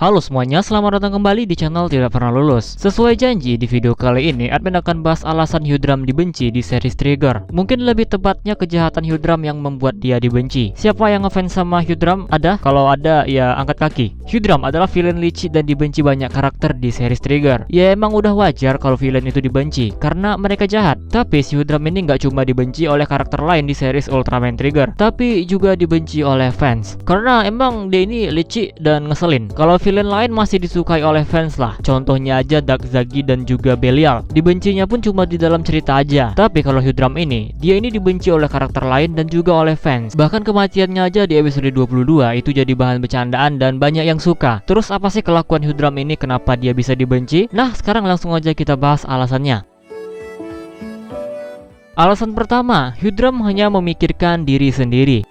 Halo semuanya, selamat datang kembali di channel Tidak Pernah Lulus. Sesuai janji, di video kali ini admin akan bahas alasan Hyudram dibenci di series Trigger. Mungkin lebih tepatnya kejahatan Hyudram yang membuat dia dibenci. Siapa yang ngefans sama Hyudram? Ada? Kalau ada, ya angkat kaki. Hyudram adalah villain licik dan dibenci banyak karakter di series Trigger. Ya emang udah wajar kalau villain itu dibenci, karena mereka jahat. Tapi si Hyudram ini nggak cuma dibenci oleh karakter lain di series Ultraman Trigger, tapi juga dibenci oleh fans. Karena emang dia ini licik dan ngeselin. Kalau villain lain masih disukai oleh fans lah. Contohnya aja Dark Zagi dan juga Belial. Dibencinya pun cuma di dalam cerita aja. Tapi kalau Hyudram ini, dia ini dibenci oleh karakter lain dan juga oleh fans. Bahkan kematiannya aja di episode 22 itu jadi bahan bercandaan dan banyak yang suka. Terus apa sih kelakuan Hyudram ini, kenapa dia bisa dibenci? Nah, sekarang langsung aja kita bahas alasannya. Alasan pertama, Hyudram hanya memikirkan diri sendiri.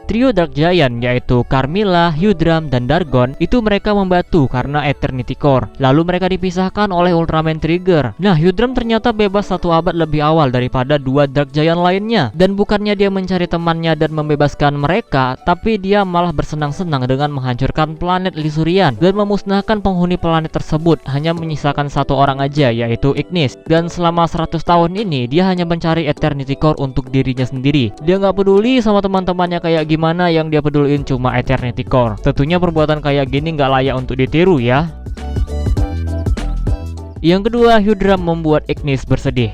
Trio Dark Giant yaitu Carmilla, Hyudram, dan Dargon itu mereka membatu karena Eternity Core. Lalu mereka dipisahkan oleh Ultraman Trigger. Nah, Hyudram ternyata bebas 1 abad lebih awal daripada 2 Dark Giant lainnya. Dan bukannya dia mencari temannya dan membebaskan mereka, tapi dia malah bersenang-senang dengan menghancurkan planet Lisurian dan memusnahkan penghuni planet tersebut, hanya menyisakan 1 orang aja yaitu Ignis. Dan selama 100 tahun ini dia hanya mencari Eternity Core untuk dirinya sendiri. Dia nggak peduli sama teman-temannya kayak gimana, yang dia peduliin cuma Eternity Core. Tentunya perbuatan kayak gini nggak layak untuk ditiru ya. Yang kedua, Hyudram membuat Ignis bersedih.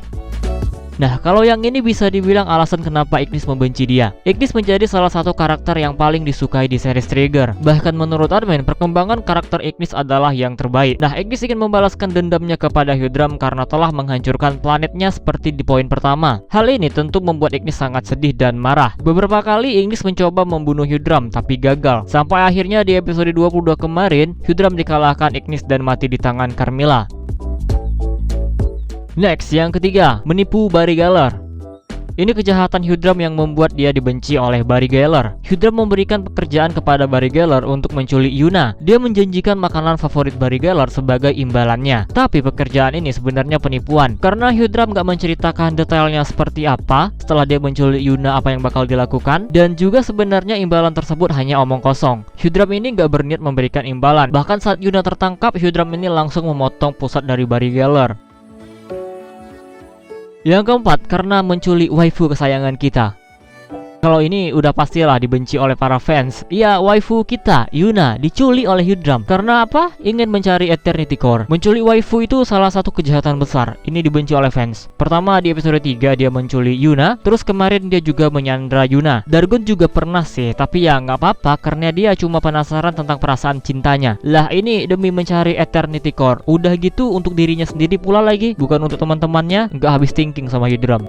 Nah, kalau yang ini bisa dibilang alasan kenapa Ignis membenci dia. Ignis menjadi salah satu karakter yang paling disukai di series Trigger. Bahkan menurut admin, perkembangan karakter Ignis adalah yang terbaik. Nah, Ignis ingin membalaskan dendamnya kepada Hyudram karena telah menghancurkan planetnya seperti di poin pertama. Hal ini tentu membuat Ignis sangat sedih dan marah. Beberapa kali Ignis mencoba membunuh Hyudram tapi gagal. Sampai akhirnya di episode 22 kemarin, Hyudram dikalahkan Ignis dan mati di tangan Carmilla. Next, yang ketiga, menipu Barry Geller. Ini kejahatan Hyudram yang membuat dia dibenci oleh Barry Geller. Hyudram memberikan pekerjaan kepada Barry Geller untuk menculik Yuna. Dia menjanjikan makanan favorit Barry Geller sebagai imbalannya. Tapi pekerjaan ini sebenarnya penipuan, karena Hyudram gak menceritakan detailnya seperti apa setelah dia menculik Yuna, apa yang bakal dilakukan. Dan juga sebenarnya imbalan tersebut hanya omong kosong. Hyudram ini gak berniat memberikan imbalan. Bahkan saat Yuna tertangkap, Hyudram ini langsung memotong pusat dari Barry Geller. Yang keempat, karena menculik waifu kesayangan kita. Kalau ini udah pastilah dibenci oleh para fans. Iya, waifu kita, Yuna, diculik oleh Hyudram. Karena apa? Ingin mencari Eternity Core. Menculik waifu itu salah satu kejahatan besar. Ini dibenci oleh fans. Pertama di episode 3 dia menculik Yuna. Terus kemarin dia juga menyandra Yuna. Dargon juga pernah sih, tapi ya nggak apa-apa karena dia cuma penasaran tentang perasaan cintanya. Lah ini demi mencari Eternity Core. Udah gitu untuk dirinya sendiri pula lagi, bukan untuk teman-temannya. Nggak habis thinking sama Hyudram.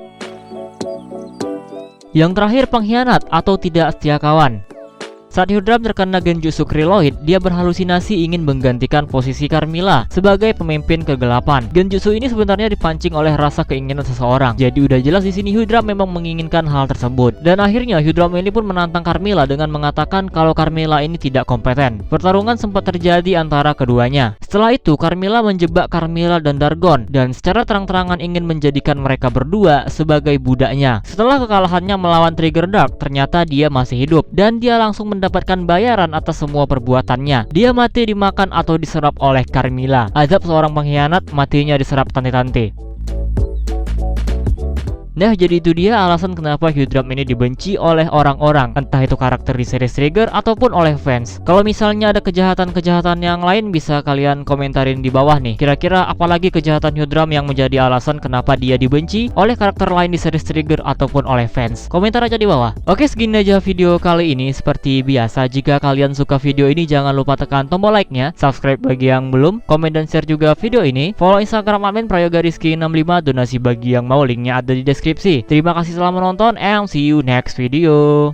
Yang terakhir, pengkhianat atau tidak setia kawan. Saat Hyudram terkena Genjutsu Kriloid, dia berhalusinasi ingin menggantikan posisi Carmilla sebagai pemimpin kegelapan. Genjutsu ini sebenarnya dipancing oleh rasa keinginan seseorang. Jadi udah jelas di sini Hyudram memang menginginkan hal tersebut. Dan akhirnya Hyudram ini pun menantang Carmilla dengan mengatakan kalau Carmilla ini tidak kompeten. Pertarungan sempat terjadi antara keduanya. Setelah itu Carmilla menjebak Carmilla dan Dargon dan secara terang-terangan ingin menjadikan mereka berdua sebagai budaknya. Setelah kekalahannya melawan Trigger Dark, ternyata dia masih hidup dan dia langsung mendapatkan bayaran atas semua perbuatannya. Dia mati dimakan atau diserap oleh Carmilla. Azab seorang pengkhianat, matinya diserap tante-tante. Nah, jadi itu dia alasan kenapa Hyudram ini dibenci oleh orang-orang, entah itu karakter di series Trigger ataupun oleh fans. Kalau misalnya ada kejahatan-kejahatan yang lain, bisa kalian komentarin di bawah nih. Kira-kira apalagi kejahatan Hyudram yang menjadi alasan kenapa dia dibenci oleh karakter lain di series Trigger ataupun oleh fans. Komentar aja di bawah. Oke, segini aja video kali ini. Seperti biasa, jika kalian suka video ini, jangan lupa tekan tombol like-nya, subscribe bagi yang belum, komen dan share juga video ini, follow Instagram admin prayogariski65, donasi bagi yang mau, linknya ada di deskripsi. Terima kasih telah menonton and see you next video.